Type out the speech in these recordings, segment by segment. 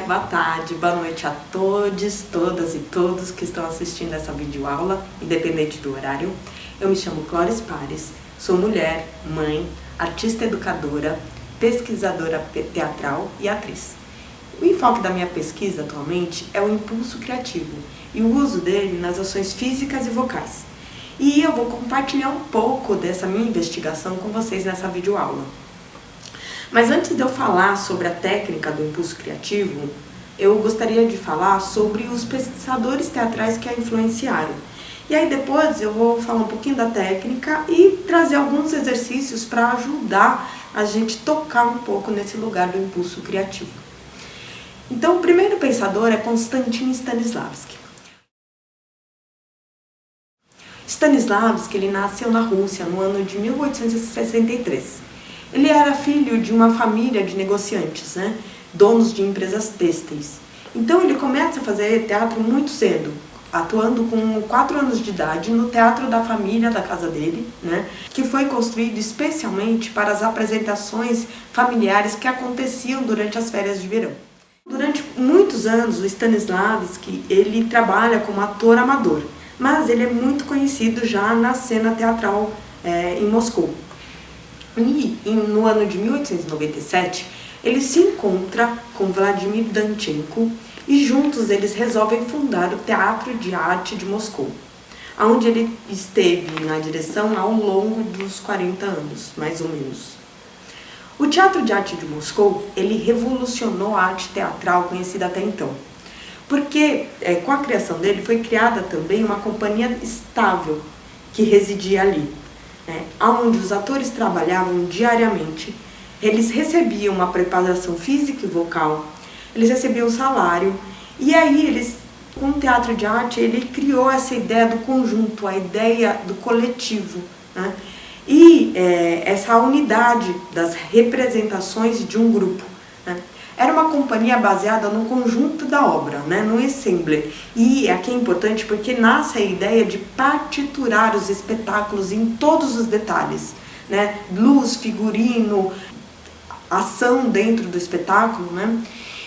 boa tarde, boa noite a todos, todas e todos que estão assistindo essa videoaula, independente do horário. Eu me chamo Cloris Pares, sou mulher, mãe, artista educadora, pesquisadora teatral e atriz. O enfoque da minha pesquisa atualmente é o impulso criativo e o uso dele nas ações físicas e vocais. E eu vou compartilhar um pouco dessa minha investigação com vocês nessa videoaula. Mas antes de eu falar sobre a técnica do impulso criativo, eu gostaria de falar sobre os pesquisadores teatrais que a influenciaram. E aí depois eu vou falar um pouquinho da técnica e trazer alguns exercícios para ajudar a gente tocar um pouco nesse lugar do impulso criativo. Então o primeiro pensador é Konstantin Stanislavski. Stanislavski ele nasceu na Rússia no ano de 1863. Ele era filho de uma família de negociantes, donos de empresas têxteis. Então ele começa a fazer teatro muito cedo, atuando com 4 anos de idade no teatro da família da casa dele, que foi construído especialmente para as apresentações familiares que aconteciam durante as férias de verão. Durante muitos anos o Stanislavski ele trabalha como ator amador, mas ele é muito conhecido já na cena teatral em Moscou. E no ano de 1897, ele se encontra com Vladimir Danchenko e juntos eles resolvem fundar o Teatro de Arte de Moscou, onde ele esteve na direção ao longo dos 40 anos, mais ou menos. O Teatro de Arte de Moscou, ele revolucionou a arte teatral conhecida até então, porque com a criação dele foi criada também uma companhia estável que residia ali, onde os atores trabalhavam diariamente, eles recebiam uma preparação física e vocal, eles recebiam salário, e aí com o teatro de arte, ele criou essa ideia do conjunto, a ideia do coletivo, e essa unidade das representações de um grupo. Era uma companhia baseada no conjunto da obra, no ensemble. E aqui é importante porque nasce a ideia de partiturar os espetáculos em todos os detalhes. Luz, figurino, ação dentro do espetáculo.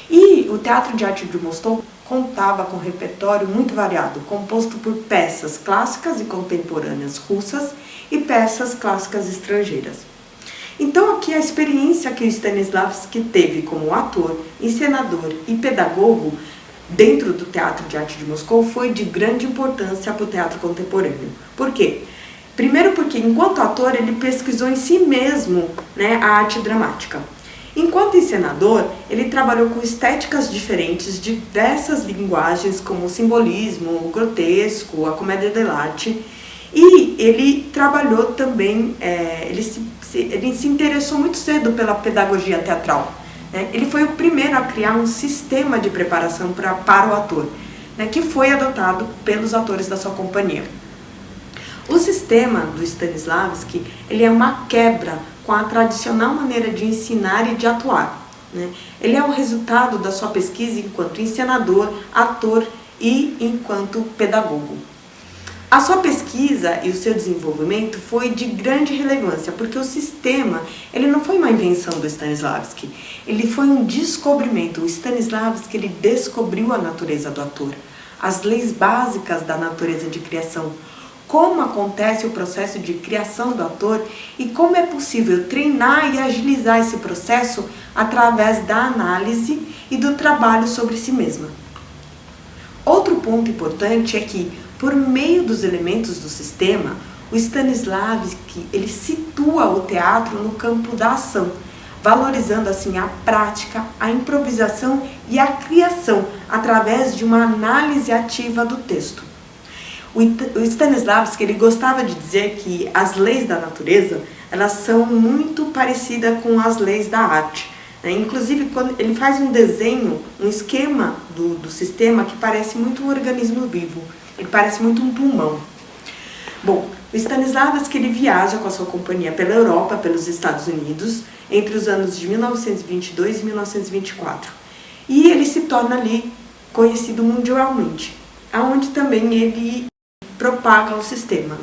E o Teatro de Arte de Moscou contava com um repertório muito variado, composto por peças clássicas e contemporâneas russas e peças clássicas estrangeiras. Então aqui a experiência que o Stanislavski teve como ator, encenador e pedagogo dentro do Teatro de Arte de Moscou foi de grande importância para o teatro contemporâneo. Por quê? Primeiro porque enquanto ator ele pesquisou em si mesmo a arte dramática. Enquanto encenador, ele trabalhou com estéticas diferentes, diversas linguagens como o simbolismo, o grotesco, a comédia dell'arte. E ele trabalhou também, ele se interessou muito cedo pela pedagogia teatral. Ele foi o primeiro a criar um sistema de preparação para o ator, que foi adotado pelos atores da sua companhia. O sistema do Stanislavski ele é uma quebra com a tradicional maneira de ensinar e de atuar. Ele é o resultado da sua pesquisa enquanto encenador, ator e enquanto pedagogo. A sua pesquisa e o seu desenvolvimento foi de grande relevância, porque o sistema ele não foi uma invenção do Stanislavski, ele foi um descobrimento. O Stanislavski ele descobriu a natureza do ator, as leis básicas da natureza de criação, como acontece o processo de criação do ator e como é possível treinar e agilizar esse processo através da análise e do trabalho sobre si mesma. Outro ponto importante é que, por meio dos elementos do sistema, o Stanislavski ele situa o teatro no campo da ação, valorizando assim a prática, a improvisação e a criação através de uma análise ativa do texto. O Stanislavski ele gostava de dizer que as leis da natureza elas são muito parecidas com as leis da arte. Inclusive, quando ele faz um desenho, um esquema do sistema que parece muito um organismo vivo, ele parece muito um pulmão. Bom, o Stanislavski ele viaja com a sua companhia pela Europa, pelos Estados Unidos, entre os anos de 1922 e 1924. E ele se torna ali conhecido mundialmente, aonde também ele propaga o sistema.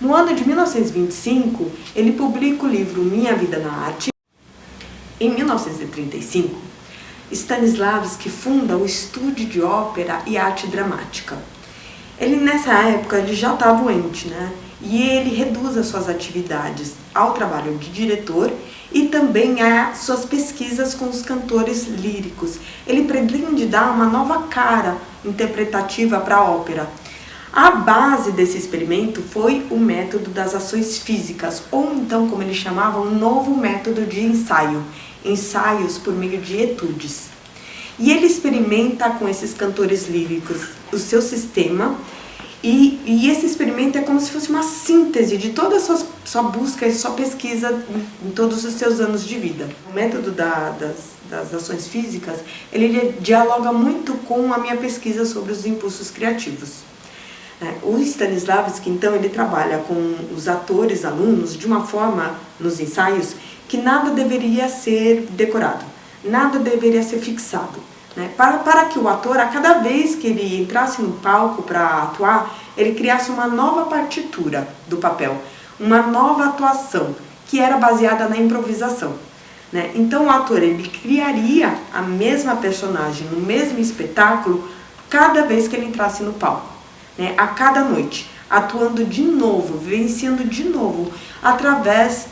No ano de 1925, ele publica o livro Minha Vida na Arte. Em 1935, Stanislavski funda o Estúdio de Ópera e Arte Dramática. Ele, nessa época, ele já está doente, né? E ele reduz as suas atividades ao trabalho de diretor e também às suas pesquisas com os cantores líricos. Ele pretende dar uma nova cara interpretativa para a ópera. A base desse experimento foi o método das ações físicas, ou então, como ele chamava, um novo método de ensaio, ensaios por meio de etudes. E ele experimenta com esses cantores líricos o seu sistema, e esse experimento é como se fosse uma síntese de toda a sua busca e sua pesquisa em todos os seus anos de vida. O método das ações físicas, ele dialoga muito com a minha pesquisa sobre os impulsos criativos. O Stanislavski, então, ele trabalha com os atores, alunos, de uma forma, nos ensaios, que nada deveria ser decorado, nada deveria ser fixado. Para que o ator, a cada vez que ele entrasse no palco para atuar, ele criasse uma nova partitura do papel, uma nova atuação, que era baseada na improvisação. Então o ator, ele criaria a mesma personagem, no mesmo espetáculo, cada vez que ele entrasse no palco, a cada noite, atuando de novo, vivenciando de novo, através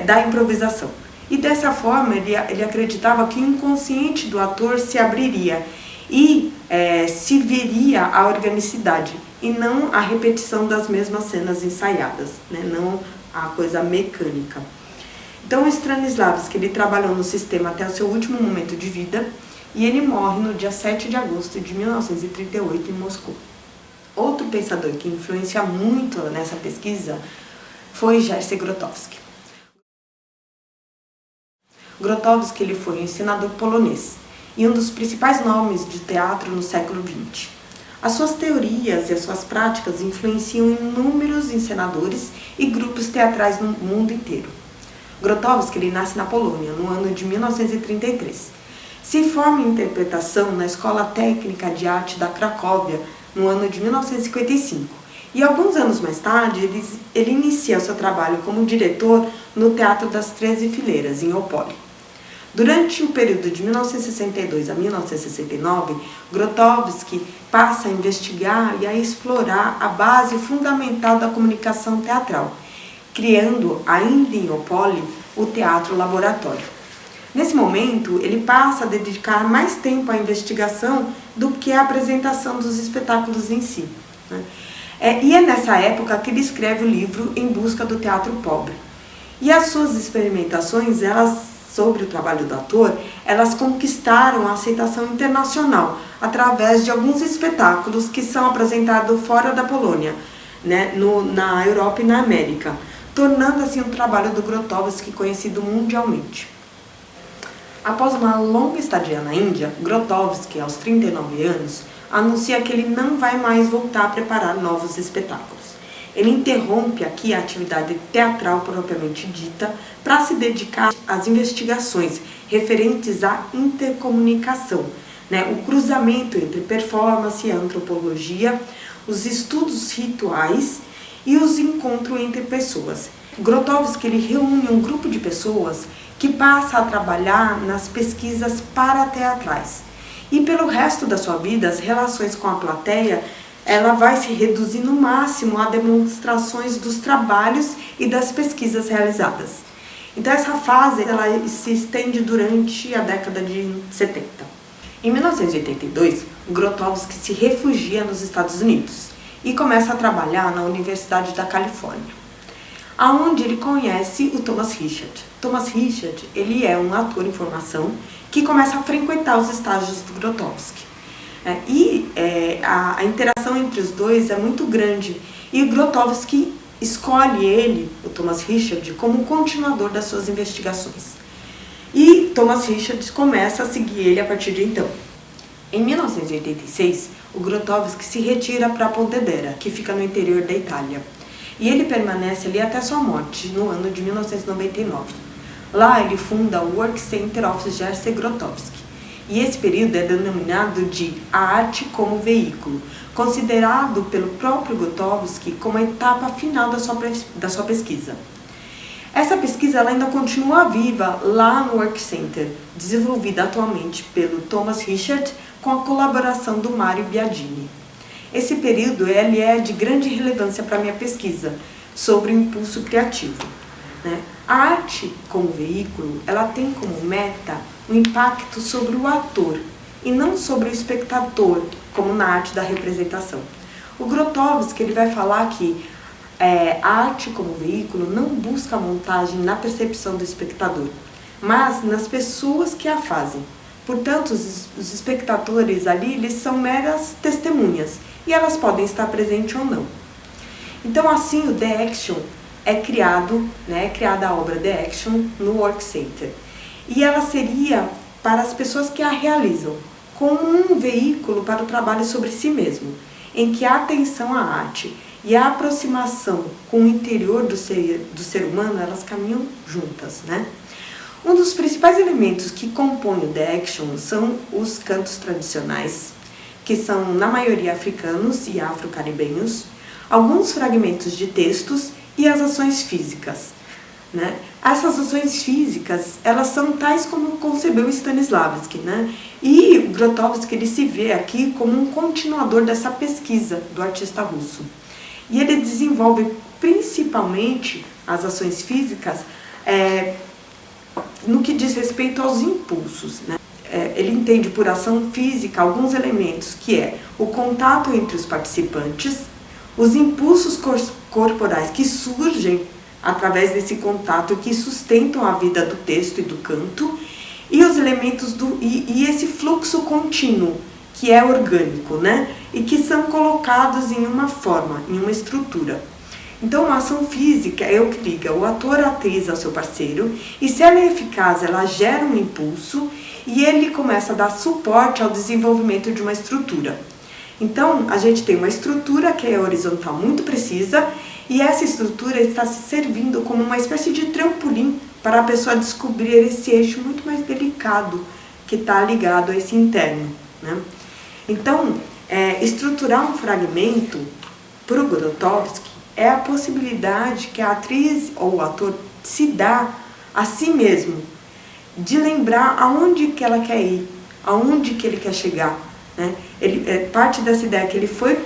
da improvisação. E dessa forma ele acreditava que o inconsciente do ator se abriria e se veria a organicidade e não a repetição das mesmas cenas ensaiadas, não a coisa mecânica. Então o Stanislavski, ele trabalhou no sistema até o seu último momento de vida e ele morre no dia 7 de agosto de 1938 em Moscou. Outro pensador que influencia muito nessa pesquisa foi Jerzy Grotowski. Grotowski, ele foi um ensinador polonês e um dos principais nomes de teatro no século XX. As suas teorias e as suas práticas influenciam inúmeros encenadores e grupos teatrais no mundo inteiro. Grotowski, ele nasce na Polônia, no ano de 1933. Se forma em interpretação na Escola Técnica de Arte da Cracóvia, no ano de 1955. E alguns anos mais tarde, ele inicia seu trabalho como diretor no Teatro das 13 Fileiras, em Opole. Durante o período de 1962 a 1969, Grotowski passa a investigar e a explorar a base fundamental da comunicação teatral, criando, ainda em Opole, o Teatro Laboratório. Nesse momento, ele passa a dedicar mais tempo à investigação do que à apresentação dos espetáculos em si. E é nessa época que ele escreve o livro Em Busca do Teatro Pobre. E as suas experimentações, sobre o trabalho do ator, elas conquistaram a aceitação internacional através de alguns espetáculos que são apresentados fora da Polônia, na Europa e na América, tornando assim o trabalho do Grotowski conhecido mundialmente. Após uma longa estadia na Índia, Grotowski, aos 39 anos, anuncia que ele não vai mais voltar a preparar novos espetáculos. Ele interrompe aqui a atividade teatral propriamente dita para se dedicar às investigações referentes à intercomunicação, o cruzamento entre performance e antropologia, os estudos rituais e os encontros entre pessoas. Grotowski, ele reúne um grupo de pessoas que passa a trabalhar nas pesquisas parateatrais. E pelo resto da sua vida, as relações com a plateia, ela vai se reduzir no máximo a demonstrações dos trabalhos e das pesquisas realizadas. Então essa fase ela se estende durante a década de 70. Em 1982, Grotowski se refugia nos Estados Unidos e começa a trabalhar na Universidade da Califórnia, aonde ele conhece o Thomas Richard. Thomas Richard, ele é um ator em formação que começa a frequentar os estágios do Grotowski. A interação entre os dois é muito grande e o Grotowski escolhe ele, o Thomas Richard, como continuador das suas investigações. E Thomas Richard começa a seguir ele a partir de então. Em 1986, o Grotowski se retira para Pontedera, que fica no interior da Itália. E ele permanece ali até sua morte, no ano de 1999. Lá ele funda o Work Center of Jerzy Grotowski. E esse período é denominado de A Arte como Veículo, considerado pelo próprio Grotowski como a etapa final da sua pesquisa. Essa pesquisa ela ainda continua viva lá no Work Center, desenvolvida atualmente pelo Thomas Richard com a colaboração do Mário Biagini. Esse período ele é de grande relevância para a minha pesquisa sobre o impulso criativo. A arte como veículo, ela tem como meta o impacto sobre o ator e não sobre o espectador, como na arte da representação. O Grotowski ele vai falar que a arte como veículo não busca a montagem na percepção do espectador, mas nas pessoas que a fazem. Portanto, os espectadores ali eles são meras testemunhas e elas podem estar presentes ou não. Então, assim, o The Action é criado, criada a obra The Action no Work Center. E ela seria para as pessoas que a realizam, como um veículo para o trabalho sobre si mesmo, em que a atenção à arte e a aproximação com o interior do ser humano, elas caminham juntas, Um dos principais elementos que compõem o The Action são os cantos tradicionais, que são na maioria africanos e afro-caribenhos, alguns fragmentos de textos e as ações físicas. Essas ações físicas, elas são tais como concebeu Stanislavski, E o Grotowski ele se vê aqui como um continuador dessa pesquisa do artista russo. E ele desenvolve principalmente as ações físicas no que diz respeito aos impulsos. Ele entende por ação física alguns elementos, que é o contato entre os participantes, os impulsos corporais que surgem através desse contato que sustentam a vida do texto e do canto, e os elementos e esse fluxo contínuo, que é orgânico, e que são colocados em uma forma, em uma estrutura. Então, a ação física é o que liga o ator à atriz ao seu parceiro, e se ela é eficaz, ela gera um impulso, e ele começa a dar suporte ao desenvolvimento de uma estrutura. Então, a gente tem uma estrutura que é horizontal muito precisa, e essa estrutura está se servindo como uma espécie de trampolim para a pessoa descobrir esse eixo muito mais delicado que está ligado a esse interno. Então, estruturar um fragmento para o Grotowski é a possibilidade que a atriz ou o ator se dá a si mesmo, de lembrar aonde que ela quer ir, aonde que ele quer chegar. Ele parte dessa ideia que ele foi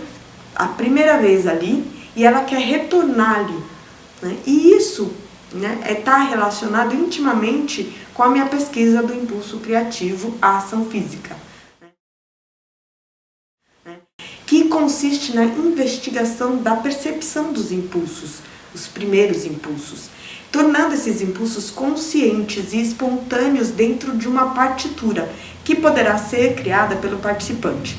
a primeira vez ali e ela quer retornar ali. E isso está relacionado intimamente com a minha pesquisa do impulso criativo à ação física, que consiste na investigação da percepção dos impulsos, os primeiros impulsos, tornando esses impulsos conscientes e espontâneos dentro de uma partitura, que poderá ser criada pelo participante,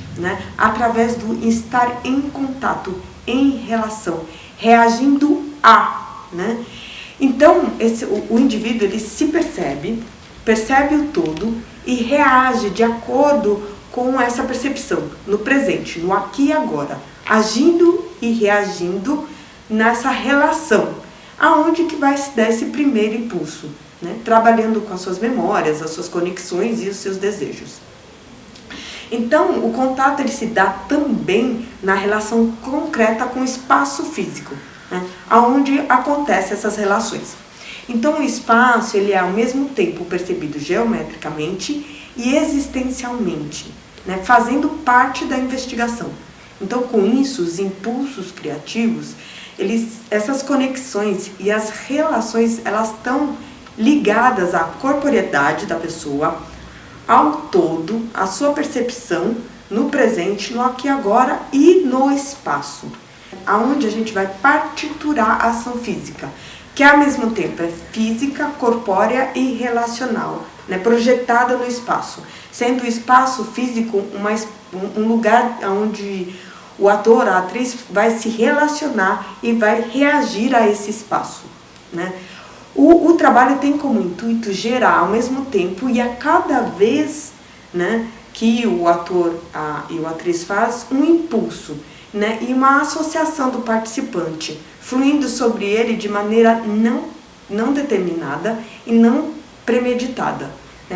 através do estar em contato, em relação, reagindo a. Então, o indivíduo ele se percebe o todo e reage de acordo com essa percepção, no presente, no aqui e agora, agindo e reagindo nessa relação, aonde que vai se dar esse primeiro impulso, trabalhando com as suas memórias, as suas conexões e os seus desejos. Então, o contato ele se dá também na relação concreta com o espaço físico, aonde acontecem essas relações. Então, o espaço ele é ao mesmo tempo percebido geometricamente e existencialmente, fazendo parte da investigação. Então, com isso, os impulsos criativos, essas conexões e as relações, elas estão ligadas à corporeidade da pessoa, ao todo, à sua percepção no presente, no aqui e agora e no espaço, aonde a gente vai partiturar a ação física, que ao mesmo tempo é física, corpórea e relacional, projetada no espaço, sendo o espaço físico um lugar onde o ator, a atriz vai se relacionar e vai reagir a esse espaço. O trabalho tem como intuito gerar ao mesmo tempo e a cada vez que o ator e a atriz faz um impulso e uma associação do participante, fluindo sobre ele de maneira não determinada e não premeditada,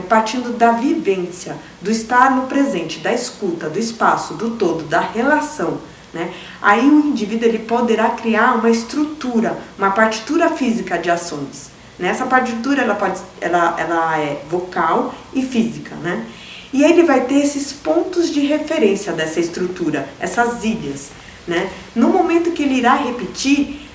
partindo da vivência, do estar no presente, da escuta, do espaço, do todo, da relação. Aí o indivíduo ele poderá criar uma estrutura, uma partitura física de ações, Nessa partitura ela é vocal e física, né? E ele vai ter esses pontos de referência dessa estrutura, essas ilhas, né? No momento que ele irá repetir,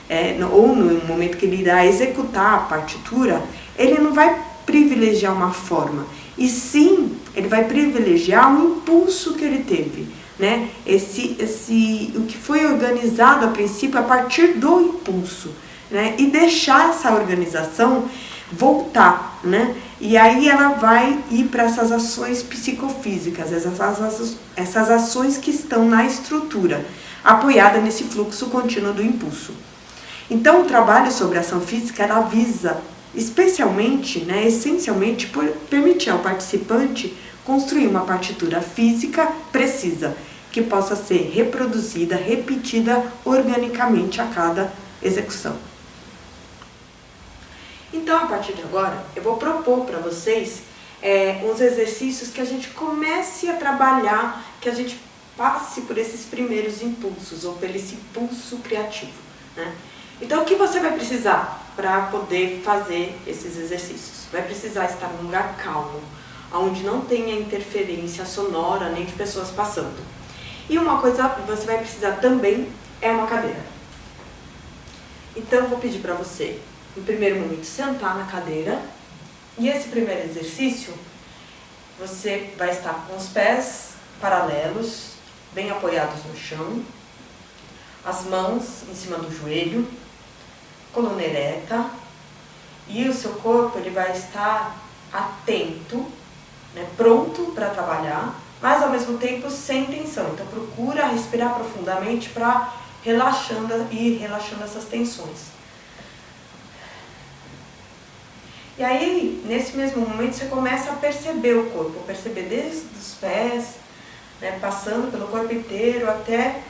ou no momento que ele irá executar a partitura, ele não vai privilegiar uma forma, e sim, ele vai privilegiar o impulso que ele teve, né? O que foi organizado a princípio a partir do impulso, né? E deixar essa organização voltar, né? E aí ela vai ir para essas ações psicofísicas, essas ações que estão na estrutura, apoiada nesse fluxo contínuo do impulso. Então o trabalho sobre a ação física, ela visa especialmente, né, essencialmente, permitir ao participante construir uma partitura física precisa, que possa ser reproduzida, repetida organicamente a cada execução. Então, a partir de agora, eu vou propor para vocês uns exercícios que a gente comece a trabalhar, que a gente passe por esses primeiros impulsos, ou por esse impulso criativo, né? Então, o que você vai precisar para poder fazer esses exercícios? Vai precisar estar num lugar calmo, onde não tenha interferência sonora nem de pessoas passando. E uma coisa que você vai precisar também é uma cadeira. Então, eu vou pedir para você, no primeiro momento, sentar na cadeira. E esse primeiro exercício, você vai estar com os pés paralelos, bem apoiados no chão, as mãos em cima do joelho, coluna ereta, e o seu corpo ele vai estar atento, né, pronto para trabalhar, mas ao mesmo tempo sem tensão. Então procura respirar profundamente para relaxando essas tensões. E aí, nesse mesmo momento, você começa a perceber o corpo, perceber desde os pés, né, passando pelo corpo inteiro até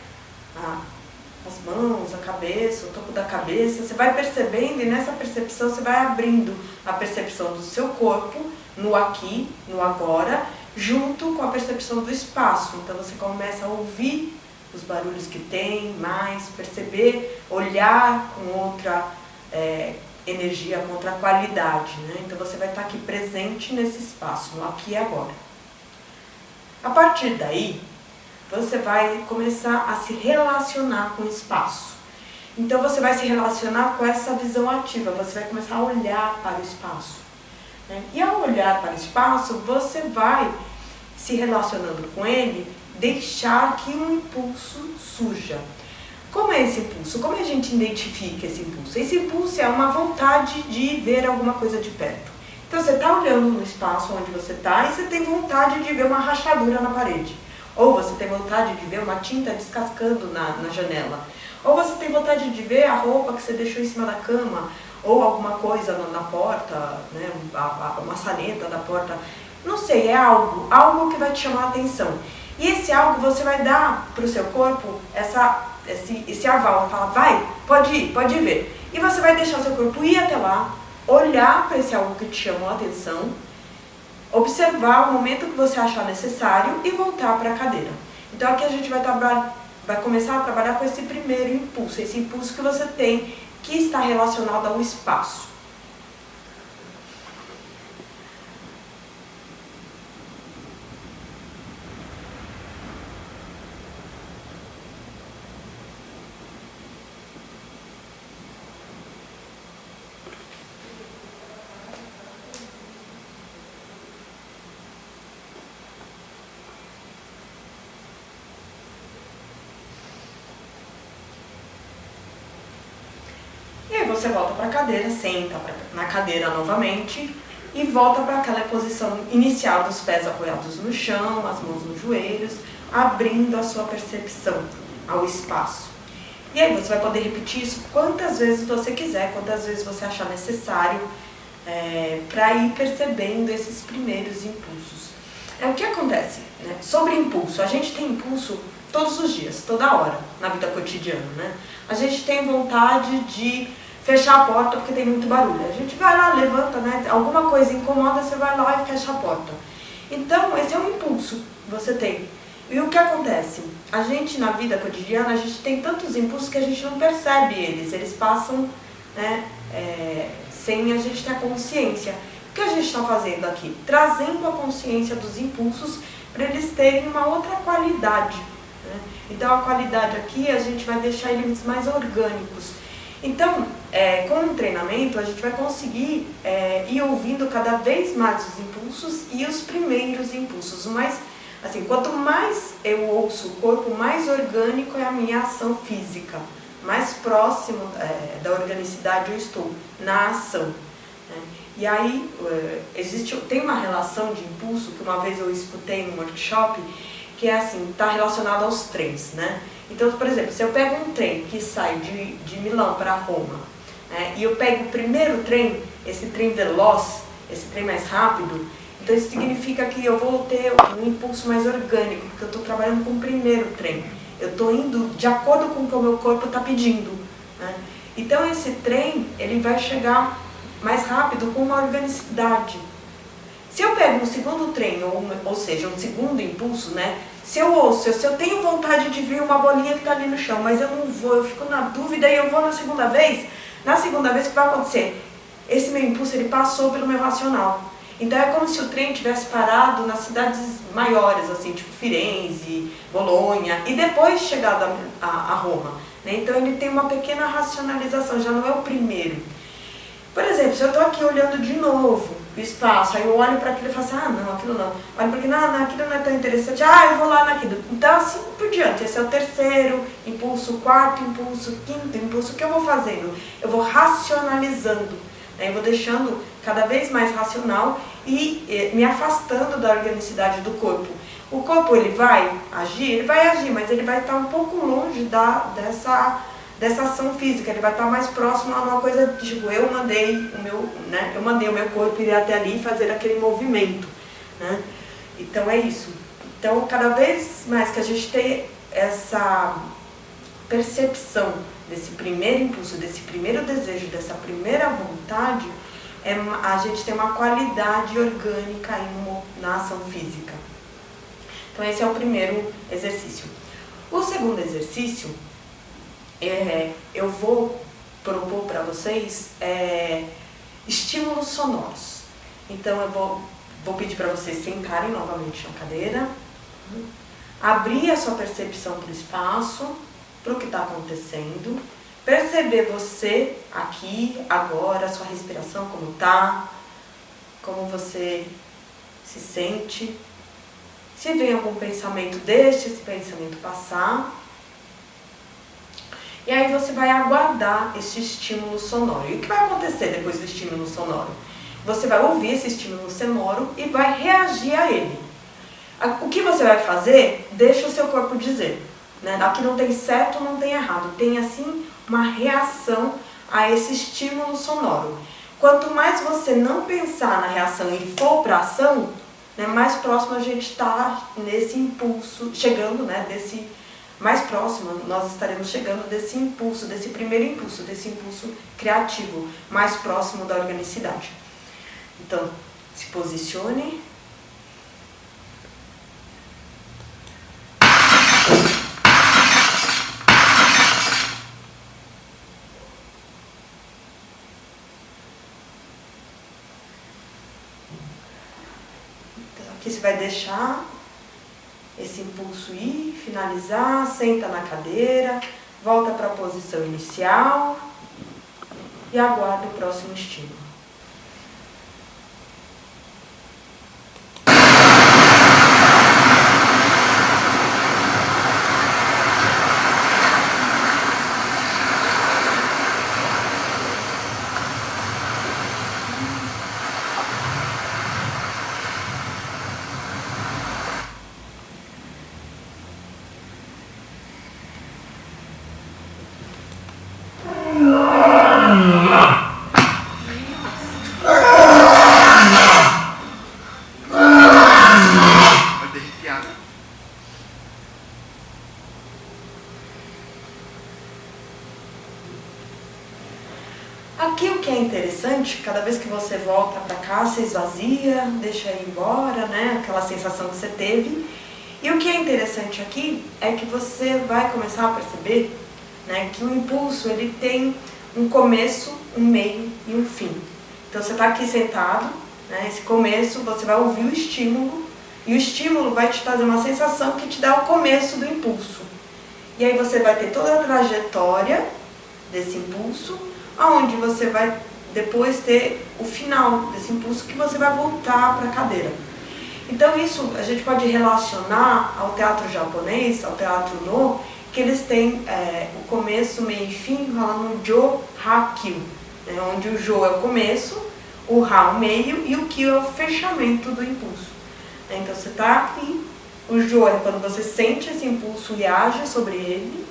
as mãos, a cabeça, o topo da cabeça. Você vai percebendo, e nessa percepção você vai abrindo a percepção do seu corpo no aqui, no agora, junto com a percepção do espaço. Então você começa a ouvir os barulhos que tem, mais perceber, olhar com outra energia, com outra qualidade, né? Então você vai estar aqui presente nesse espaço, no aqui e agora. A partir daí, você vai começar a se relacionar com o espaço. Então você vai se relacionar com essa visão ativa, você vai começar a olhar para o espaço, né? E ao olhar para o espaço, você vai se relacionando com ele, deixar que um impulso surja. Como é esse impulso? Como a gente identifica esse impulso? Esse impulso é uma vontade de ver alguma coisa de perto. Então você está olhando no espaço onde você está e você tem vontade de ver uma rachadura na parede. Ou você tem vontade de ver uma tinta descascando na janela. Ou você tem vontade de ver a roupa que você deixou em cima da cama. Ou alguma coisa na porta, né, a maçaneta da porta. Não sei, é algo que vai te chamar a atenção. E esse algo você vai dar para o seu corpo esse aval, vai falar, vai, pode ir ver. E você vai deixar o seu corpo ir até lá, olhar para esse algo que te chamou a atenção, observar o momento que você achar necessário e voltar para a cadeira. Então aqui a gente vai começar a trabalhar com esse primeiro impulso, esse impulso que você tem, que está relacionado ao espaço. E aí você volta para a cadeira, senta na cadeira novamente e volta para aquela posição inicial dos pés apoiados no chão, as mãos nos joelhos, abrindo a sua percepção ao espaço. E aí você vai poder repetir isso quantas vezes você quiser, quantas vezes você achar necessário, para ir percebendo esses primeiros impulsos. O que acontece, né? Sobre impulso, a gente tem impulso todos os dias, toda hora, na vida cotidiana, né? A gente tem vontade de fechar a porta porque tem muito barulho. A gente vai lá, levanta, né? Alguma coisa incomoda, você vai lá e fecha a porta. Então, esse é um impulso que você tem. E o que acontece? A gente, na vida cotidiana, a gente tem tantos impulsos que a gente não percebe eles. Eles passam, né, sem a gente ter a consciência. O que a gente está fazendo aqui? Trazendo a consciência dos impulsos para eles terem uma outra qualidade, né? Então a qualidade aqui a gente vai deixar eles mais orgânicos. Então, com o treinamento, a gente vai conseguir ir ouvindo cada vez mais os impulsos e os primeiros impulsos. Mas, assim, quanto mais eu ouço o corpo, mais orgânico é a minha ação física. Mais próximo da organicidade eu estou, na ação, né? E aí, tem uma relação de impulso, que uma vez eu escutei num workshop, que é assim, está relacionado aos trens, né? Então, por exemplo, se eu pego um trem que sai de Milão para Roma, né, e eu pego o primeiro trem, esse trem veloz, esse trem mais rápido, então isso significa que eu vou ter um impulso mais orgânico, porque eu estou trabalhando com o primeiro trem. Eu estou indo de acordo com o que o meu corpo está pedindo, né? Então esse trem, ele vai chegar mais rápido com uma organicidade. Se eu pego um segundo trem, ou seja, um segundo impulso, né? Se eu tenho vontade de ver uma bolinha que está ali no chão, mas eu não vou, eu fico na dúvida e eu vou na segunda vez o que vai acontecer? Esse meu impulso, ele passou pelo meu racional. Então é como se o trem tivesse parado nas cidades maiores, assim, tipo Firenze, Bolonha, e depois chegado a Roma, né? Então ele tem uma pequena racionalização, já não é o primeiro. Por exemplo, se eu estou aqui olhando de novo o espaço, aí eu olho para aquilo e falo assim, ah não, aquilo não. Olho para aquilo, não, aquilo não é tão interessante, eu vou lá naquilo. Então assim por diante, esse é o terceiro impulso, quarto impulso, quinto impulso. O que eu vou fazendo? Eu vou racionalizando, né? Eu vou deixando cada vez mais racional e me afastando da organicidade do corpo. O corpo, ele vai agir, mas ele vai estar um pouco longe dessa ação física, ele vai estar mais próximo a uma coisa, tipo, eu mandei o meu corpo ir até ali e fazer aquele movimento, né? Então é isso. Então, cada vez mais que a gente tem essa percepção desse primeiro impulso, desse primeiro desejo, dessa primeira vontade, a gente tem uma qualidade orgânica na ação física. Então esse é o primeiro exercício. O segundo exercício, eu vou propor para vocês estímulos sonoros. Então eu vou pedir para vocês sentarem novamente na cadeira, abrir a sua percepção para o espaço, para o que está acontecendo, perceber você aqui, agora, a sua respiração como está, como você se sente. Se vem algum pensamento, deixe esse pensamento passar. E aí você vai aguardar esse estímulo sonoro. E o que vai acontecer depois do estímulo sonoro? Você vai ouvir esse estímulo sonoro e vai reagir a ele. O que você vai fazer, deixa o seu corpo dizer, né? Aqui não tem certo, não tem errado. Tem, assim, uma reação a esse estímulo sonoro. Quanto mais você não pensar na reação e for para a ação, né, mais próximo a gente está nesse impulso, chegando, né, mais próximo nós estaremos chegando desse impulso, desse primeiro impulso, desse impulso criativo, mais próximo da organicidade. Então, se posicione. Aqui você vai deixar esse impulso ir, finalizar, senta na cadeira, volta para a posição inicial e aguarda o próximo estímulo. Aqui o que é interessante, cada vez que você volta para cá, você esvazia, deixa ir embora, né? Aquela sensação que você teve. E o que é interessante aqui é que você vai começar a perceber, né, que o impulso ele tem um começo, um meio e um fim. Então você está aqui sentado, né? Esse começo você vai ouvir o estímulo e o estímulo vai te trazer uma sensação que te dá o começo do impulso. E aí você vai ter toda a trajetória desse impulso, aonde você vai depois ter o final desse impulso que você vai voltar para a cadeira. Então isso a gente pode relacionar ao teatro japonês, ao teatro no, que eles têm o começo, meio e fim, falando no Jo, Ha, Kyu, né? Onde o Jo é o começo, o Ha o meio e o Kyu é o fechamento do impulso. Então você está aqui, o Jo é quando você sente esse impulso e age sobre ele,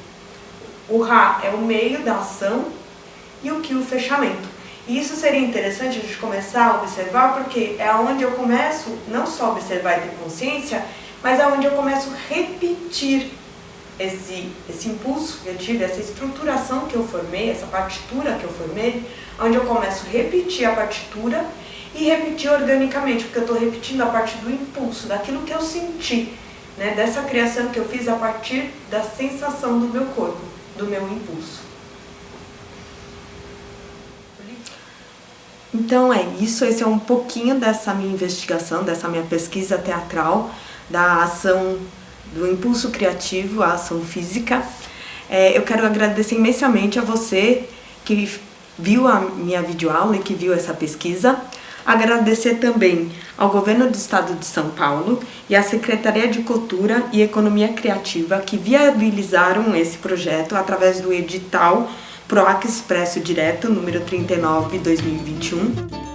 o Ha é o meio da ação e o Kyu o fechamento. E isso seria interessante a gente começar a observar, porque é onde eu começo não só a observar e ter consciência, mas é onde eu começo a repetir esse impulso que eu tive, essa estruturação que eu formei, essa partitura que eu formei, onde eu começo a repetir a partitura e repetir organicamente, porque eu estou repetindo a partir do impulso, daquilo que eu senti, né, dessa criação que eu fiz a partir da sensação do meu corpo, do meu impulso. Então é isso, esse é um pouquinho dessa minha investigação, dessa minha pesquisa teatral, da ação do impulso criativo, a ação física. Eu quero agradecer imensamente a você que viu a minha videoaula e que viu essa pesquisa. Agradecer também ao Governo do Estado de São Paulo e à Secretaria de Cultura e Economia Criativa que viabilizaram esse projeto através do edital PROAC Expresso Direto, número 39/2021.